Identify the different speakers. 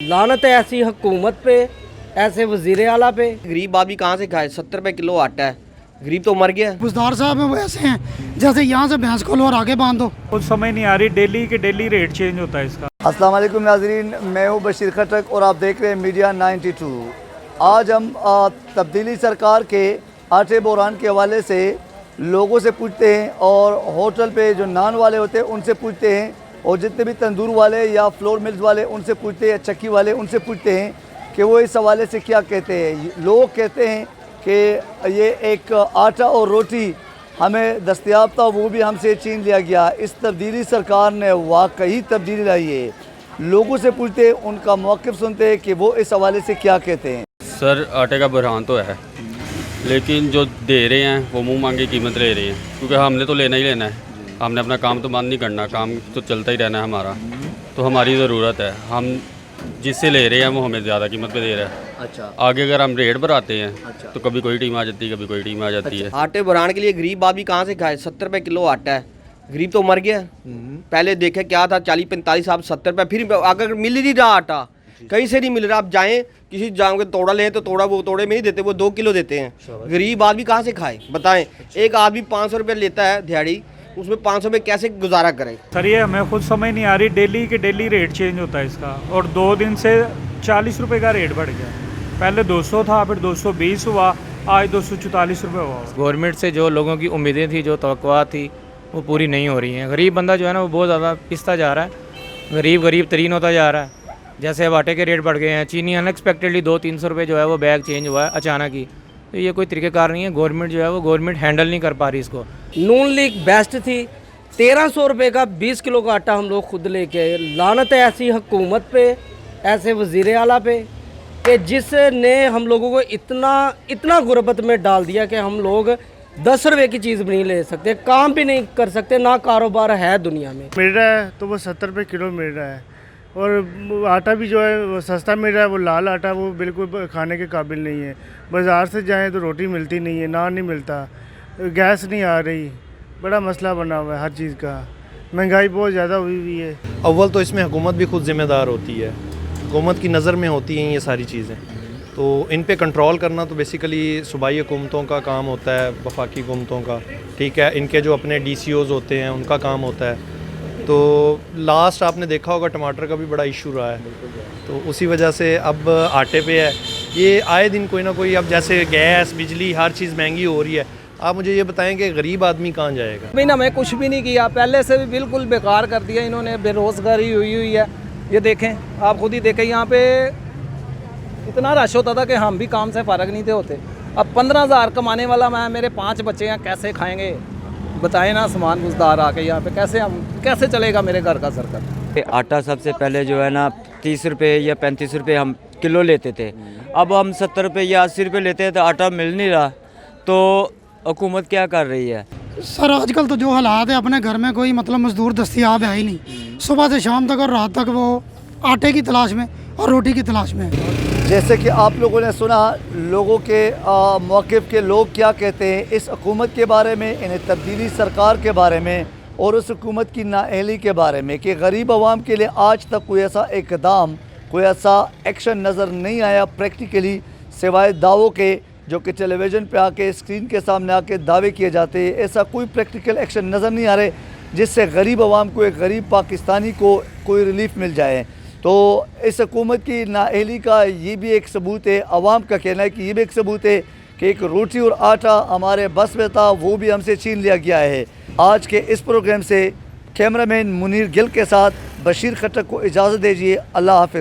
Speaker 1: लानत है ऐसी हुकूमत पे, ऐसे वजीर आला पे।
Speaker 2: गरीब आदमी कहाँ से खाए? 70 रुपये किलो आटा है, गरीब तो मर गया।
Speaker 3: बुजदार साहब वो ऐसे हैं जैसे यहाँ से भैंस खोलो और आगे बांध दो।
Speaker 4: कुछ समझ नहीं आ रही, डेली के डेली रेट चेंज होता है इसका।
Speaker 5: अस्सलाम वालेकुम नाजरीन, मैं हूँ बशीर खटक और आप देख रहे हैं मीडिया 92। आज हम तब्दीली सरकार के आटे बहरान के हवाले से लोगों से पूछते हैं और होटल पे जो नान वाले होते हैं उनसे पूछते हैं और जितने भी तंदूर वाले या फ्लोर मिल्स वाले उनसे पूछते हैं या चक्की वाले उनसे पूछते हैं कि वो इस हवाले से क्या कहते हैं। लोग कहते हैं कि ये एक आटा और रोटी हमें दस्तयाब था, वो भी हमसे छीन लिया गया। इस तब्दीली सरकार ने वाकई तब्दीली लाई है। लोगों से पूछते हैं, उनका मौक़िफ़ सुनते हैं कि वो इस हवाले से क्या कहते हैं।
Speaker 6: सर आटे का बहरान तो है, लेकिन जो दे रहे हैं वो मुंह मांगी कीमत ले रहे हैं, क्योंकि हमने तो लेना ही लेना है। हमने अपना काम तो बंद नहीं करना, काम तो चलता ही रहना है हमारा। तो हमारी ज़रूरत है, हम जिससे ले रहे हैं वो हमें ज़्यादा कीमत पे दे रहा है।
Speaker 2: अच्छा,
Speaker 6: आगे अगर हम रेट बढ़ाते हैं तो कभी कोई टीम आ जाती है, कभी कोई टीम आ जाती है।
Speaker 2: आटे बहरान के लिए गरीब आदमी कहाँ से खाए? 70 रुपये किलो आटा है, गरीब तो मर गया। पहले देखे क्या था, 40-45 आप 70 रुपये, फिर अगर मिल ही नहीं रहा आटा, कहीं से नहीं मिल रहा। आप जाएँ किसी जाम के तोड़ा लें तो तोड़ा वो तोड़े में नहीं देते, वो 2 किलो देते हैं। गरीब आदमी कहाँ से खाए बताएं? एक आदमी 500 रुपये लेता है दिहाड़ी, उसमें 500 में कैसे गुजारा करे?
Speaker 4: सर ये हमें खुद समझ नहीं आ रही, डेली के डेली रेट चेंज होता है इसका। और 2 दिन से 40 रुपये का रेट बढ़ गया। पहले 200 था, फिर 220 हुआ, आज 244 रुपये हुआ।
Speaker 7: गवर्नमेंट से जो लोगों की उम्मीदें थी, जो तवक्कुआत थी, वो पूरी नहीं हो रही हैं। गरीब बंदा जो है ना वो बहुत ज़्यादा पिसता जा रहा है, गरीब तरीन होता जा रहा है। जैसे अब आटे के रेट बढ़ गए हैं, चीनी अनएक्सपेक्टेडली 200-300 रुपये जो है वो बैग चेंज हुआ है अचानक ही। तो ये कोई तरीक़ेकार नहीं है। गवर्नमेंट जो है वो गवर्नमेंट हैंडल नहीं कर पा रही इसको।
Speaker 1: नून लीग बेस्ट थी, 1300 रुपये का 20 किलो का आटा हम लोग खुद लेके आए। लानत है ऐसी हुकूमत पे, ऐसे वजीर आला पे कि जिसने हम लोगों को इतना गुर्बत में डाल दिया कि हम लोग 10 रुपये की चीज़ भी नहीं ले सकते, काम भी नहीं कर सकते, ना कारोबार है दुनिया में।
Speaker 8: मिल रहा है तो वो 70 रुपये किलो मिल रहा है और आटा भी जो है वो सस्ता मिल रहा है। वो लाल आटा वो बिल्कुल खाने के काबिल नहीं है। बाज़ार से जाएं तो रोटी मिलती नहीं है, नान नहीं मिलता, गैस नहीं आ रही, बड़ा मसला बना हुआ है हर चीज़ का। महंगाई बहुत ज़्यादा हुई हुई है।
Speaker 9: अव्वल तो इसमें हुकूमत भी खुद ज़िम्मेदार होती है, हुकूमत की नज़र में होती हैं ये सारी चीज़ें। तो इन पे कंट्रोल करना तो बेसिकली सूबाई हुकूमतों का काम होता है, वफाकी हुकूमतों का, ठीक है। इनके जो अपने DCOs होते हैं उनका काम होता है। तो लास्ट आपने देखा होगा टमाटर का भी बड़ा इशू रहा है, तो उसी वजह से अब आटे पे है। ये आए दिन कोई ना कोई, अब जैसे गैस बिजली हर चीज़ महंगी हो रही है। आप मुझे ये बताएं कि गरीब आदमी कहाँ जाएगा?
Speaker 10: महीना में कुछ भी नहीं किया, पहले से भी बिल्कुल बेकार कर दिया इन्होंने। बेरोज़गारी हुई है। ये देखें, आप खुद ही देखें, यहाँ पे इतना रश होता था कि हम भी काम से फ़ारग नहीं थे होते। अब 15,000 कमाने वाला मैं, मेरे 5 बच्चे हैं, कैसे खाएंगे बताएं ना। सामान गुजदार आके यहाँ पे कैसे चलेगा मेरे घर का सर्कल?
Speaker 7: आटा सबसे पहले जो है ना 30 रुपये या 35 रुपये हम किलो लेते थे। अब हम 70 रुपये या 80 रुपये लेते हैं तो आटा मिल नहीं रहा। तो हुकूमत क्या कर रही है?
Speaker 3: सर आजकल तो जो हालात है, अपने घर में कोई मतलब मजदूर दस्तयाब है ही नहीं। सुबह से शाम तक और रात तक वो आटे की तलाश में और रोटी की तलाश में।
Speaker 5: जैसे कि आप लोगों ने सुना लोगों के मौक़िफ़ के लोग क्या कहते हैं इस हुकूमत के बारे में, इन्हें तब्दीली सरकार के बारे में और उस हुकूमत की नाअहली के बारे में कि गरीब आवाम के लिए आज तक कोई ऐसा इक़दाम, कोई ऐसा एक्शन नज़र नहीं आया प्रैक्टिकली, सिवाय दावों के जो कि टेलीविज़न पे आके स्क्रीन के सामने आके दावे किए जाते हैं। ऐसा कोई प्रैक्टिकल एक्शन नज़र नहीं आ रहे जिससे गरीब आवाम को, एक गरीब पाकिस्तानी को कोई रिलीफ मिल जाए। तो इस हुकूमत की नाअहली का ये भी एक सबूत है। आवाम का कहना है कि ये भी एक सबूत है कि एक रोटी और आटा हमारे बस में था, वो भी हमसे छीन लिया गया है। आज के इस प्रोग्राम से कैमरामैन मुनीर गिल के साथ बशीर खटक को इजाज़त दीजिए। अल्लाह हाफ़िज़।